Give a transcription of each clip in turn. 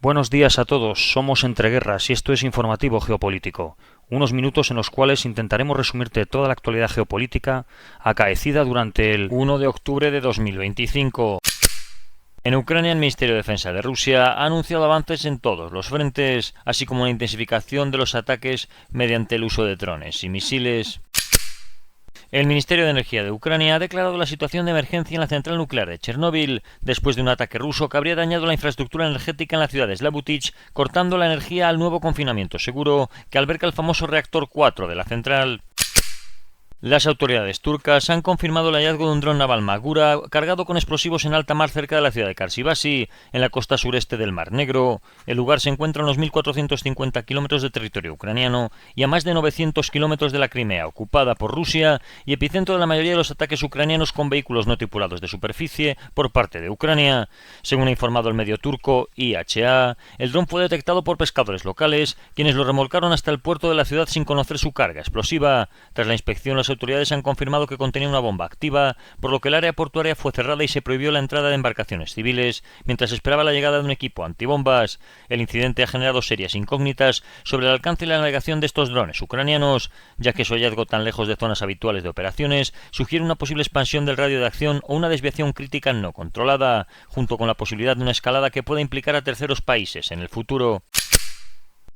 Buenos días a todos, somos Entre Guerras y esto es Informativo Geopolítico, unos minutos en los cuales intentaremos resumirte toda la actualidad geopolítica acaecida durante el 1 de octubre de 2025. En Ucrania, el Ministerio de Defensa de Rusia ha anunciado avances en todos los frentes, así como una intensificación de los ataques mediante el uso de drones y misiles. El Ministerio de Energía de Ucrania ha declarado la situación de emergencia en la central nuclear de Chernóbil, después de un ataque ruso que habría dañado la infraestructura energética en la ciudad de Slavutich, cortando la energía al nuevo confinamiento seguro que alberga el famoso reactor 4 de la central. Las autoridades turcas han confirmado el hallazgo de un dron naval Magura cargado con explosivos en alta mar cerca de la ciudad de Karsivasi, en la costa sureste del Mar Negro. El lugar se encuentra a unos 1.450 kilómetros de territorio ucraniano y a más de 900 kilómetros de la Crimea, ocupada por Rusia, y epicentro de la mayoría de los ataques ucranianos con vehículos no tripulados de superficie por parte de Ucrania. Según ha informado el medio turco IHA, el dron fue detectado por pescadores locales, quienes lo remolcaron hasta el puerto de la ciudad sin conocer su carga explosiva. Tras la inspección, las autoridades han confirmado que contenía una bomba activa, por lo que el área portuaria fue cerrada y se prohibió la entrada de embarcaciones civiles, mientras esperaba la llegada de un equipo antibombas. El incidente ha generado serias incógnitas sobre el alcance y la navegación de estos drones ucranianos, ya que su hallazgo tan lejos de zonas habituales de operaciones sugiere una posible expansión del radio de acción o una desviación crítica no controlada, junto con la posibilidad de una escalada que pueda implicar a terceros países en el futuro.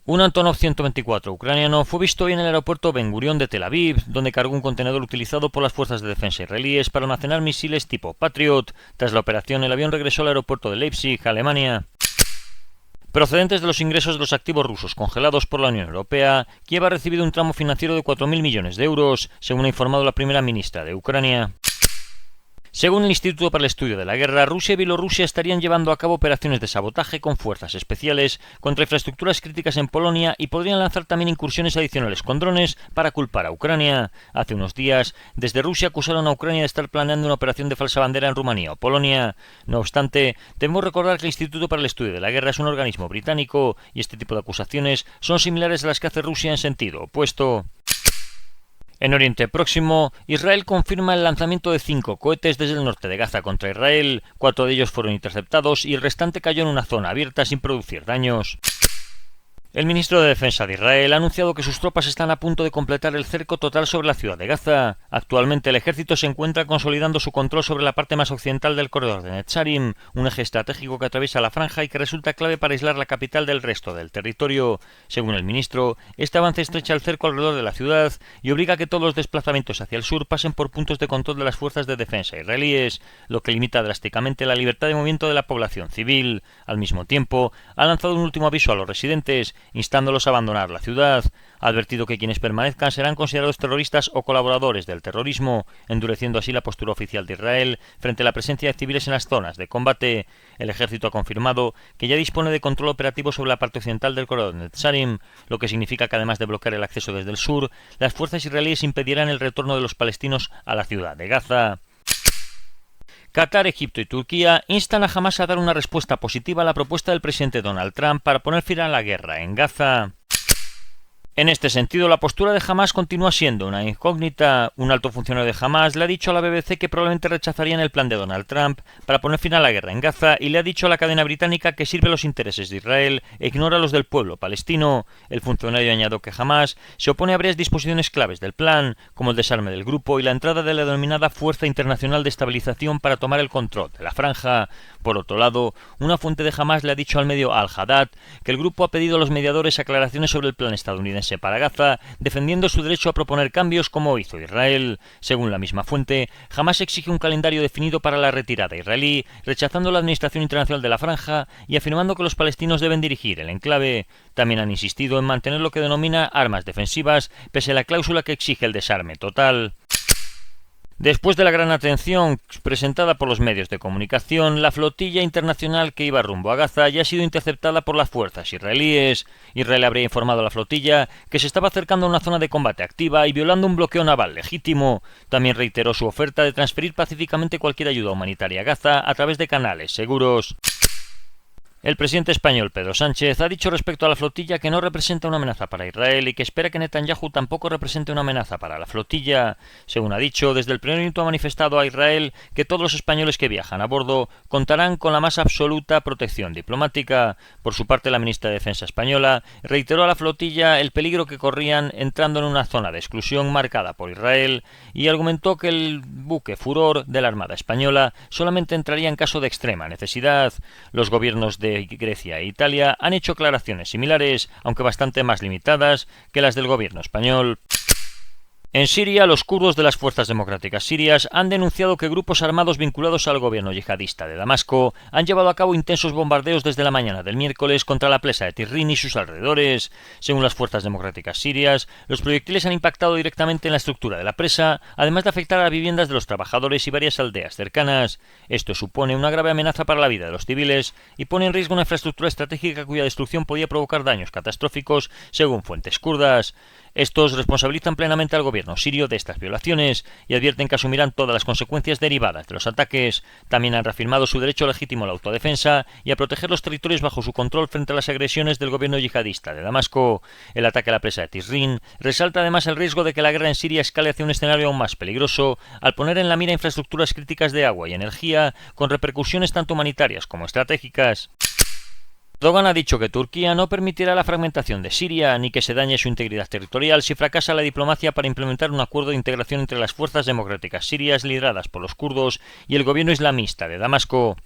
Un Antonov 124 ucraniano fue visto hoy en el aeropuerto Ben Gurion de Tel Aviv, donde cargó un contenedor utilizado por las fuerzas de defensa israelíes para almacenar misiles tipo Patriot. Tras la operación, el avión regresó al aeropuerto de Leipzig, Alemania. Procedentes de los ingresos de los activos rusos congelados por la Unión Europea, Kiev ha recibido un tramo financiero de 4.000 millones de euros, según ha informado la primera ministra de Ucrania. Según el Instituto para el Estudio de la Guerra, Rusia y Bielorrusia estarían llevando a cabo operaciones de sabotaje con fuerzas especiales contra infraestructuras críticas en Polonia y podrían lanzar también incursiones adicionales con drones para culpar a Ucrania. Hace unos días, desde Rusia acusaron a Ucrania de estar planeando una operación de falsa bandera en Rumanía o Polonia. No obstante, debemos recordar que el Instituto para el Estudio de la Guerra es un organismo británico y este tipo de acusaciones son similares a las que hace Rusia en sentido opuesto. En Oriente Próximo, Israel confirma el lanzamiento de 5 cohetes desde el norte de Gaza contra Israel. 4 de ellos fueron interceptados y el restante cayó en una zona abierta sin producir daños. El ministro de Defensa de Israel ha anunciado que sus tropas están a punto de completar el cerco total sobre la ciudad de Gaza. Actualmente el ejército se encuentra consolidando su control sobre la parte más occidental del corredor de Netzarim, un eje estratégico que atraviesa la franja y que resulta clave para aislar la capital del resto del territorio. Según el ministro, este avance estrecha el cerco alrededor de la ciudad y obliga a que todos los desplazamientos hacia el sur pasen por puntos de control de las fuerzas de defensa israelíes, lo que limita drásticamente la libertad de movimiento de la población civil. Al mismo tiempo, ha lanzado un último aviso a los residentes, instándolos a abandonar la ciudad. Ha advertido que quienes permanezcan serán considerados terroristas o colaboradores del terrorismo, endureciendo así la postura oficial de Israel frente a la presencia de civiles en las zonas de combate. El ejército ha confirmado que ya dispone de control operativo sobre la parte occidental del corredor de Netzarim, lo que significa que además de bloquear el acceso desde el sur, las fuerzas israelíes impedirán el retorno de los palestinos a la ciudad de Gaza. Qatar, Egipto y Turquía instan a Hamás a dar una respuesta positiva a la propuesta del presidente Donald Trump para poner fin a la guerra en Gaza. En este sentido, la postura de Hamás continúa siendo una incógnita. Un alto funcionario de Hamás le ha dicho a la BBC que probablemente rechazarían el plan de Donald Trump para poner fin a la guerra en Gaza y le ha dicho a la cadena británica que sirve los intereses de Israel e ignora los del pueblo palestino. El funcionario añadió que Hamás se opone a varias disposiciones claves del plan, como el desarme del grupo y la entrada de la denominada Fuerza Internacional de Estabilización para tomar el control de la franja. Por otro lado, una fuente de Hamás le ha dicho al medio Al-Haddad que el grupo ha pedido a los mediadores aclaraciones sobre el plan estadounidense para Gaza, defendiendo su derecho a proponer cambios como hizo Israel. Según la misma fuente, Hamás exige un calendario definido para la retirada israelí, rechazando la Administración Internacional de la Franja y afirmando que los palestinos deben dirigir el enclave. También han insistido en mantener lo que denomina armas defensivas, pese a la cláusula que exige el desarme total. Después de la gran atención presentada por los medios de comunicación, la flotilla internacional que iba rumbo a Gaza ya ha sido interceptada por las fuerzas israelíes. Israel habría informado a la flotilla que se estaba acercando a una zona de combate activa y violando un bloqueo naval legítimo. También reiteró su oferta de transferir pacíficamente cualquier ayuda humanitaria a Gaza a través de canales seguros. El presidente español Pedro Sánchez ha dicho respecto a la flotilla que no representa una amenaza para Israel y que espera que Netanyahu tampoco represente una amenaza para la flotilla. Según ha dicho, desde el primer minuto ha manifestado a Israel que todos los españoles que viajan a bordo contarán con la más absoluta protección diplomática. Por su parte, la ministra de Defensa española reiteró a la flotilla el peligro que corrían entrando en una zona de exclusión marcada por Israel y argumentó que el buque Furor de la Armada española solamente entraría en caso de extrema necesidad. Los gobiernos de Grecia e Italia han hecho aclaraciones similares, aunque bastante más limitadas que las del gobierno español. En Siria, los kurdos de las fuerzas democráticas sirias han denunciado que grupos armados vinculados al gobierno yihadista de Damasco han llevado a cabo intensos bombardeos desde la mañana del miércoles contra la presa de Tirrín y sus alrededores. Según las fuerzas democráticas sirias, los proyectiles han impactado directamente en la estructura de la presa, además de afectar a las viviendas de los trabajadores y varias aldeas cercanas. Esto supone una grave amenaza para la vida de los civiles y pone en riesgo una infraestructura estratégica cuya destrucción podría provocar daños catastróficos, según fuentes kurdas. Estos responsabilizan plenamente al gobierno sirio de estas violaciones y advierten que asumirán todas las consecuencias derivadas de los ataques. También han reafirmado su derecho legítimo a la autodefensa y a proteger los territorios bajo su control frente a las agresiones del gobierno yihadista de Damasco. El ataque a la presa de Tirrín resalta además el riesgo de que la guerra en Siria escale hacia un escenario aún más peligroso al poner en la mira infraestructuras críticas de agua y energía con repercusiones tanto humanitarias como estratégicas. Erdogan ha dicho que Turquía no permitirá la fragmentación de Siria ni que se dañe su integridad territorial si fracasa la diplomacia para implementar un acuerdo de integración entre las fuerzas democráticas sirias lideradas por los kurdos y el gobierno islamista de Damasco.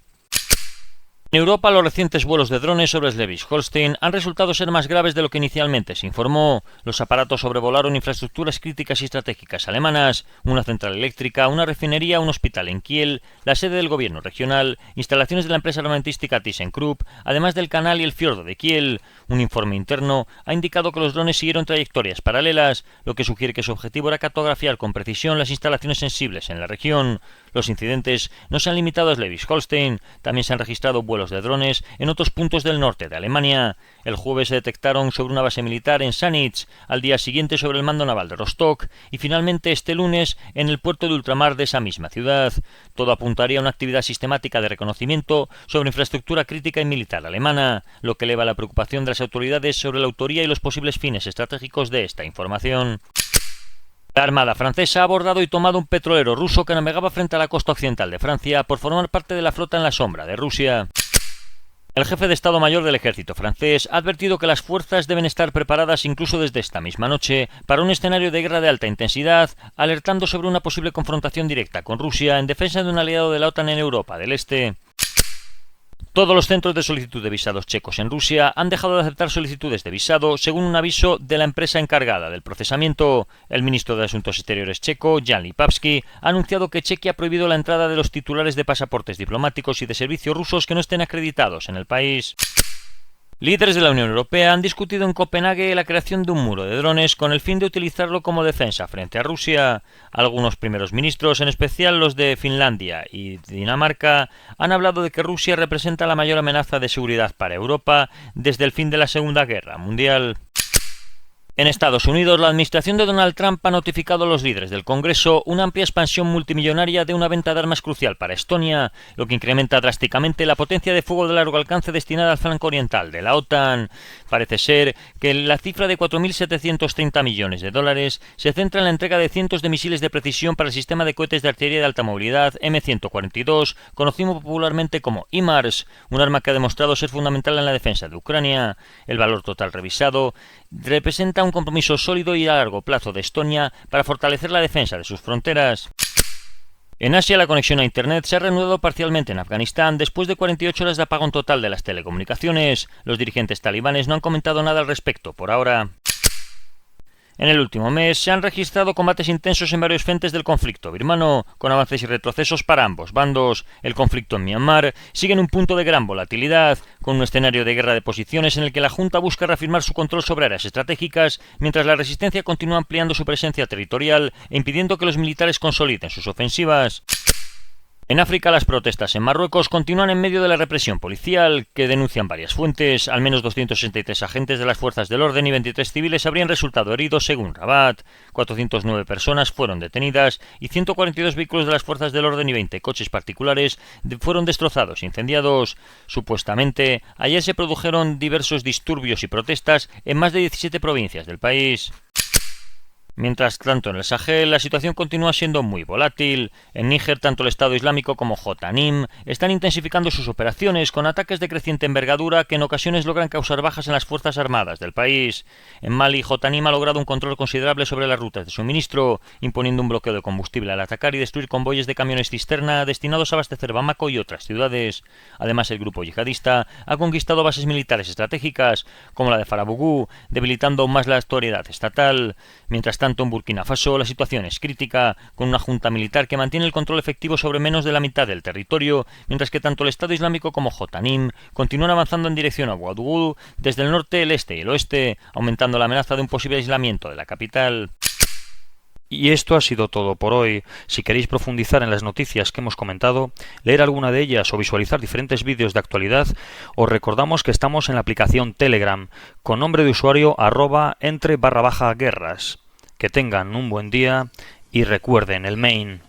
En Europa, los recientes vuelos de drones sobre Schleswig-Holstein han resultado ser más graves de lo que inicialmente se informó. Los aparatos sobrevolaron infraestructuras críticas y estratégicas alemanas, una central eléctrica, una refinería, un hospital en Kiel, la sede del gobierno regional, instalaciones de la empresa armamentística ThyssenKrupp, además del canal y el fiordo de Kiel. Un informe interno ha indicado que los drones siguieron trayectorias paralelas, lo que sugiere que su objetivo era cartografiar con precisión las instalaciones sensibles en la región. Los incidentes no se han limitado a Schleswig-Holstein, también se han registrado vuelos de drones en otros puntos del norte de Alemania. El jueves se detectaron sobre una base militar en Sanitz, al día siguiente sobre el mando naval de Rostock y finalmente este lunes en el puerto de ultramar de esa misma ciudad. Todo apuntaría a una actividad sistemática de reconocimiento sobre infraestructura crítica y militar alemana, lo que eleva la preocupación de las autoridades sobre la autoría y los posibles fines estratégicos de esta información. La Armada francesa ha abordado y tomado un petrolero ruso que navegaba frente a la costa occidental de Francia por formar parte de la flota en la sombra de Rusia. El jefe de Estado Mayor del ejército francés ha advertido que las fuerzas deben estar preparadas incluso desde esta misma noche para un escenario de guerra de alta intensidad, alertando sobre una posible confrontación directa con Rusia en defensa de un aliado de la OTAN en Europa del Este. Todos los centros de solicitud de visados checos en Rusia han dejado de aceptar solicitudes de visado, según un aviso de la empresa encargada del procesamiento. El ministro de Asuntos Exteriores checo, Jan Lipavsky, ha anunciado que Chequia ha prohibido la entrada de los titulares de pasaportes diplomáticos y de servicio rusos que no estén acreditados en el país. Líderes de la Unión Europea han discutido en Copenhague la creación de un muro de drones con el fin de utilizarlo como defensa frente a Rusia. Algunos primeros ministros, en especial los de Finlandia y Dinamarca, han hablado de que Rusia representa la mayor amenaza de seguridad para Europa desde el fin de la Segunda Guerra Mundial. En Estados Unidos, la administración de Donald Trump ha notificado a los líderes del Congreso una amplia expansión multimillonaria de una venta de armas crucial para Estonia, lo que incrementa drásticamente la potencia de fuego de largo alcance destinada al flanco oriental de la OTAN. Parece ser que la cifra de 4.730 millones de dólares se centra en la entrega de cientos de misiles de precisión para el sistema de cohetes de artillería de alta movilidad M142, conocido popularmente como HIMARS, un arma que ha demostrado ser fundamental en la defensa de Ucrania. El valor total revisado representa un compromiso sólido y a largo plazo de Estonia para fortalecer la defensa de sus fronteras. En Asia, la conexión a Internet se ha reanudado parcialmente en Afganistán después de 48 horas de apagón total de las telecomunicaciones. Los dirigentes talibanes no han comentado nada al respecto por ahora. En el último mes se han registrado combates intensos en varios frentes del conflicto birmano, con avances y retrocesos para ambos bandos. El conflicto en Myanmar sigue en un punto de gran volatilidad, con un escenario de guerra de posiciones en el que la Junta busca reafirmar su control sobre áreas estratégicas, mientras la resistencia continúa ampliando su presencia territorial e impidiendo que los militares consoliden sus ofensivas. En África, las protestas en Marruecos continúan en medio de la represión policial, que denuncian varias fuentes. Al menos 263 agentes de las fuerzas del orden y 23 civiles habrían resultado heridos, según Rabat. 409 personas fueron detenidas y 142 vehículos de las fuerzas del orden y 20 coches particulares fueron destrozados e incendiados. Supuestamente, ayer se produjeron diversos disturbios y protestas en más de 17 provincias del país. Mientras tanto, en el Sahel la situación continúa siendo muy volátil. En Níger, tanto el Estado Islámico como Jotanim están intensificando sus operaciones con ataques de creciente envergadura que en ocasiones logran causar bajas en las fuerzas armadas del país. En Mali, Jotanim ha logrado un control considerable sobre las rutas de suministro, imponiendo un bloqueo de combustible al atacar y destruir convoyes de camiones cisterna destinados a abastecer Bamako y otras ciudades. Además, el grupo yihadista ha conquistado bases militares estratégicas, como la de Farabougou, debilitando aún más la autoridad estatal. Mientras tanto, en Burkina Faso la situación es crítica, con una junta militar que mantiene el control efectivo sobre menos de la mitad del territorio, mientras que tanto el Estado Islámico como Jotanim continúan avanzando en dirección a Ouagadougou desde el norte, el este y el oeste, aumentando la amenaza de un posible aislamiento de la capital. Y esto ha sido todo por hoy. Si queréis profundizar en las noticias que hemos comentado, leer alguna de ellas o visualizar diferentes vídeos de actualidad, os recordamos que estamos en la aplicación Telegram, con nombre de usuario @entre_guerras. Que tengan un buen día y recuerden el main.